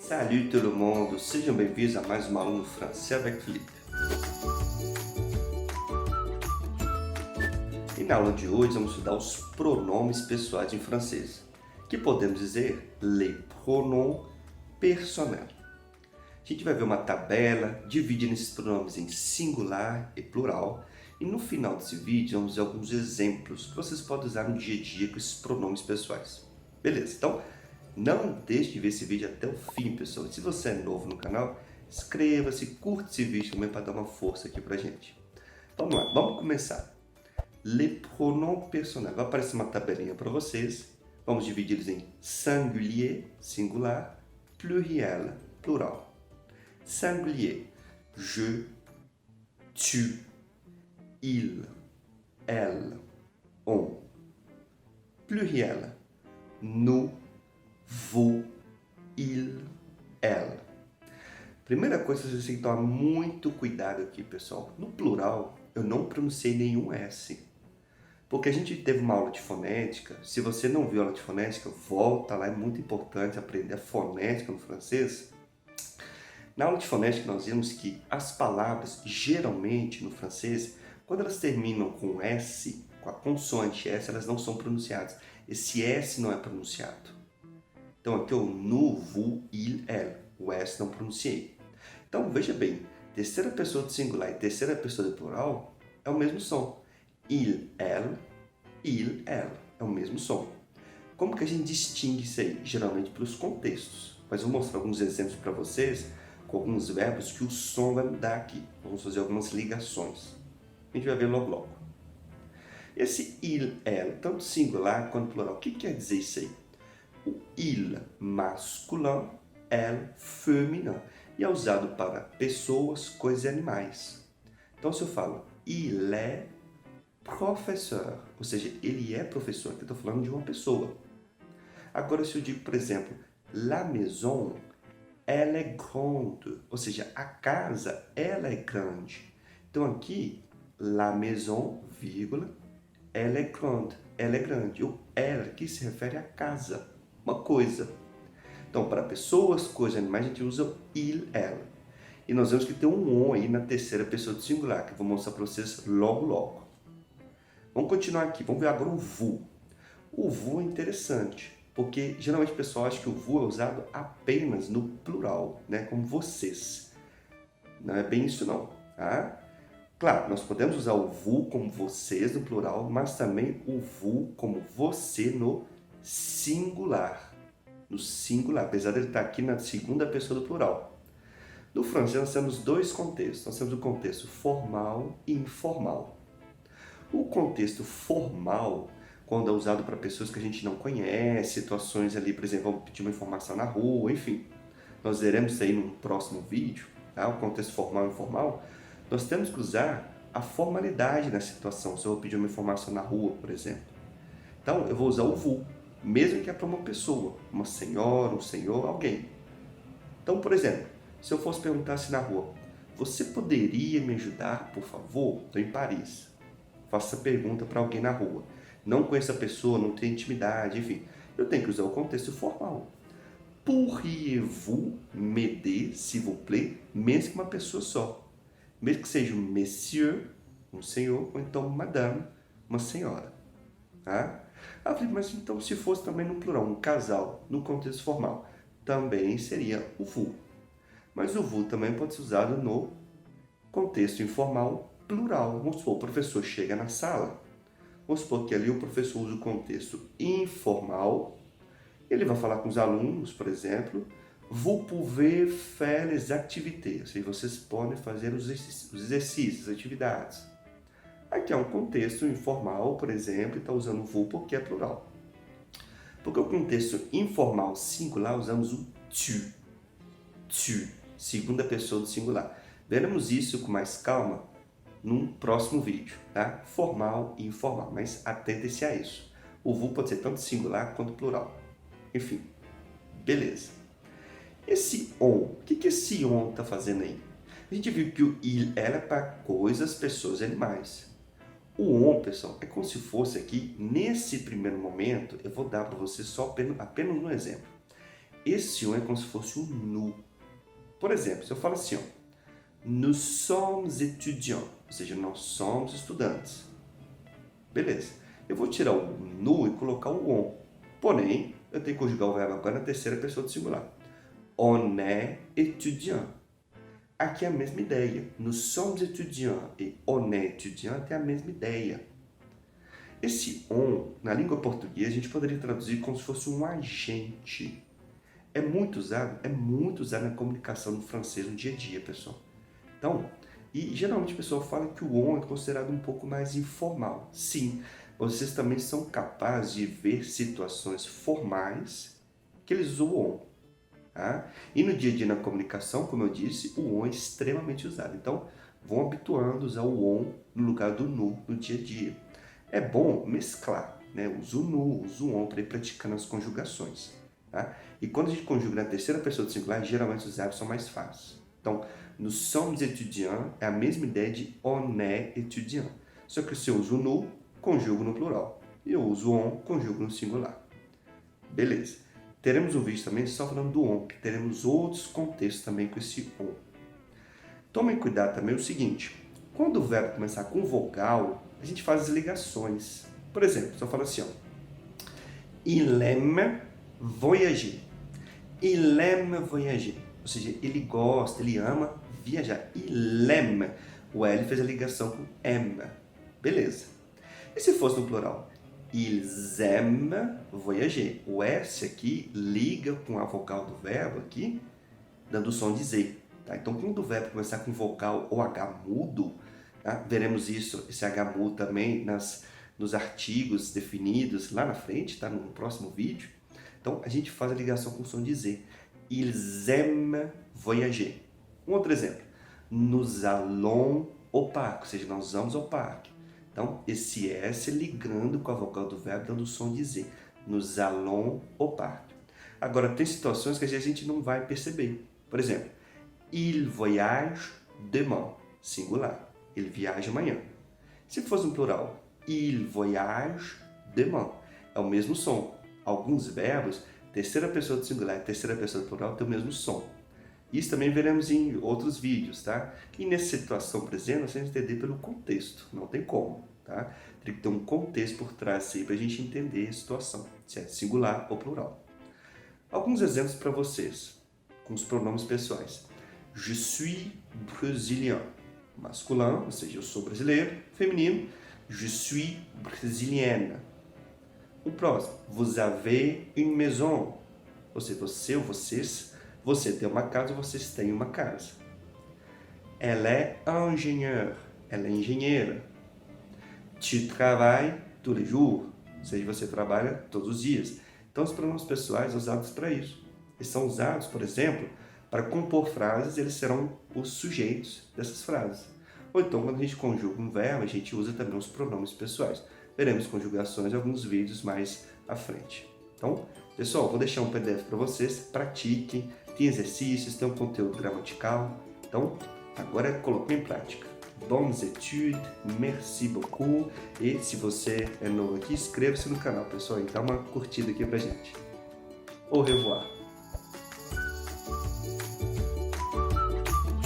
Salut todo mundo, sejam bem-vindos a mais uma aula no Français avec Felipe. E na aula de hoje vamos estudar os pronomes pessoais em francês, que podemos dizer les pronoms personnels. A gente vai ver uma tabela dividindo esses pronomes em singular e plural, e no final desse vídeo vamos ver alguns exemplos que vocês podem usar no dia a dia com esses pronomes pessoais. Beleza, então não deixe de ver esse vídeo até o fim, pessoal. E se você é novo no canal, inscreva-se, curte esse vídeo também para dar uma força aqui pra gente. Vamos lá, vamos começar. Les pronoms personnels. Vai aparecer uma tabelinha para vocês. Vamos dividi-los em singulier, singular, pluriel, plural. Singulier, je, tu, il, elle, on. Pluriel, nous, vous, il, ela. Primeira coisa, vocês têm que tomar muito cuidado aqui, pessoal. No plural, eu não pronunciei nenhum S. Porque a gente teve uma aula de fonética. Se você não viu a aula de fonética, volta lá. É muito importante aprender a fonética no francês. Na aula de fonética, nós vimos que as palavras, geralmente, no francês, quando elas terminam com S, com a consoante S, elas não são pronunciadas. Esse S não é pronunciado. Então aqui é o nous, vous, il, elle. O S não pronunciei. Então veja bem, terceira pessoa do singular e terceira pessoa do plural é o mesmo som. Il, elle, ela. É o mesmo som. Como que a gente distingue isso aí? Geralmente pelos contextos. Mas eu vou mostrar alguns exemplos para vocês com alguns verbos que o som vai mudar aqui. Vamos fazer algumas ligações. A gente vai ver logo logo. Esse il, ela, tanto singular quanto plural, o que quer dizer isso aí? O il masculin, elle féminin. E é usado para pessoas, coisas e animais. Então, se eu falo il est professeur, ou seja, ele é professor, aqui eu estou falando de uma pessoa. Agora, se eu digo, por exemplo, la maison, elle est grande, ou seja, a casa, ela é grande. Então, aqui, la maison, vírgula, elle est grande, ela é grande. O elle aqui se refere à casa, uma coisa. Então, para pessoas, coisas, animais, a gente usa o il, ela. E nós vemos que tem um on aí na terceira pessoa do singular, que eu vou mostrar para vocês logo, logo. Vamos continuar aqui, vamos ver agora o vous. O vous é interessante, porque geralmente o pessoal acha que o vous é usado apenas no plural, né? Como vocês. Não é bem isso não, tá? Claro, nós podemos usar o vous como vocês no plural, mas também o vous como você no singular. No singular, apesar de ele estar aqui na segunda pessoa do plural. No francês nós temos dois contextos. Nós temos o contexto formal e informal. O contexto formal, quando é usado para pessoas que a gente não conhece, situações ali, por exemplo, vamos pedir uma informação na rua, enfim. Nós veremos isso aí num próximo vídeo, tá? O contexto formal e informal. Nós temos que usar a formalidade na situação. Se eu vou pedir uma informação na rua, por exemplo. Então, eu vou usar o vous, mesmo que é para uma pessoa, uma senhora, um senhor, alguém. Então, por exemplo, se eu fosse perguntar assim na rua, você poderia me ajudar, por favor? Estou em Paris. Faço essa pergunta para alguém na rua. Não conheço a pessoa, não tenho intimidade, enfim. Eu tenho que usar o contexto formal. Pourriez-vous m'aider, s'il vous plaît? Mesmo que uma pessoa só. Mesmo que seja um monsieur, um senhor, ou então madame, uma senhora. Tá? Ah, mas então se fosse também no plural, um casal, no contexto formal, também seria o vous. Mas o vous também pode ser usado no contexto informal plural. Vamos supor, o professor chega na sala, vamos supor que ali o professor usa o contexto informal, ele vai falar com os alunos, por exemplo, vous pouvez faire les activités, ou seja, vocês podem fazer os exercícios, as atividades. Aqui é um contexto informal, por exemplo, e está usando o vous porque é plural. Porque o contexto informal singular usamos o tu, segunda pessoa do singular. Veremos isso com mais calma num próximo vídeo, tá? Formal e informal, mas atente-se a isso. O vous pode ser tanto singular quanto plural. Enfim, beleza. Esse on, o que esse on está fazendo aí? A gente viu que o il, ela é para coisas, pessoas e animais. O on, pessoal, é como se fosse aqui, nesse primeiro momento, eu vou dar para você só apenas um exemplo. esse on é como se fosse um nu. Por exemplo, se eu falo assim, ó, nous sommes étudiants, ou seja, nós somos estudantes. Beleza. Eu vou tirar o nu e colocar o on. Porém, eu tenho que conjugar o verbo agora na terceira pessoa do singular. On est étudiant. Aqui é a mesma ideia. Nous sommes étudiants e on est étudiant tem a mesma ideia. Esse on, na língua portuguesa, a gente poderia traduzir como se fosse um agente. É muito usado na comunicação no francês no dia a dia, pessoal. Então, e geralmente o pessoal fala que o on é considerado um pouco mais informal. Sim, vocês também são capazes de ver situações formais que eles usam o on. Tá? E no dia a dia na comunicação, como eu disse, o on é extremamente usado. Então, vão habituando a usar o on no lugar do nu no dia a dia. É bom mesclar, né? Usa o nu, usa o on para ir praticando as conjugações. Tá? E quando a gente conjuga na terceira pessoa do singular, geralmente os verbos são mais fáceis. Então, nous sommes étudiants é a mesma ideia de on est étudiant. Só que se eu uso o nu, conjugo no plural. E eu uso o on, conjugo no singular. Beleza. Teremos um vídeo também só falando do on, que teremos outros contextos também com esse on. Tomem cuidado também o seguinte, quando o verbo começar com vogal, a gente faz as ligações. Por exemplo, se eu falo assim, ó, il aime voyager. Il aime voyager. Ou seja, ele gosta, ele ama viajar. Il aime. O L fez a ligação com aime. Beleza. E se fosse no plural? Ils aiment voyager. O S aqui liga com a vogal do verbo aqui, dando o som de Z. Tá? Então, quando o verbo começar com vogal ou H mudo, tá? Veremos isso, esse H mudo também nos artigos definidos lá na frente, tá? No próximo vídeo. Então, a gente faz a ligação com o som de Z. Ils aiment voyager. Um outro exemplo. Nous allons au parc, ou seja, nós vamos ao parque. Então, esse S ligando com a vogal do verbo, dando o som de Z. Nous allons au parc. Agora, tem situações que a gente não vai perceber. Por exemplo, il voyage demain, singular. Ele viaja amanhã. Se fosse um plural, il voyage demain, é o mesmo som. Alguns verbos, terceira pessoa do singular e terceira pessoa do plural, tem o mesmo som. Isso também veremos em outros vídeos, tá? E nessa situação presente, nós temos que entender pelo contexto, não tem como, tá? Tem que ter um contexto por trás aí para a gente entender a situação, se é singular ou plural. Alguns exemplos para vocês, com os pronomes pessoais. Je suis brésilien, masculin, ou seja, eu sou brasileiro, feminino, je suis brésilienne. O próximo, vous avez une maison, ou seja, você ou vocês, você tem uma casa, vocês têm uma casa. Elle est ingénieure, ela é engenheira. Tu travailles tous les jours, ou seja, você trabalha todos os dias. Então, os pronomes pessoais são usados para isso. Eles são usados, por exemplo, para compor frases, eles serão os sujeitos dessas frases. Ou então, quando a gente conjuga um verbo, a gente usa também os pronomes pessoais. Veremos conjugações em alguns vídeos mais à frente. Então, pessoal, vou deixar um PDF para vocês, pratiquem, tem exercícios, tem um conteúdo gramatical. Então, agora coloquem em prática. Bonnes études, merci beaucoup. E se você é novo aqui, inscreva-se no canal, pessoal, e dá uma curtida aqui pra gente. Au revoir.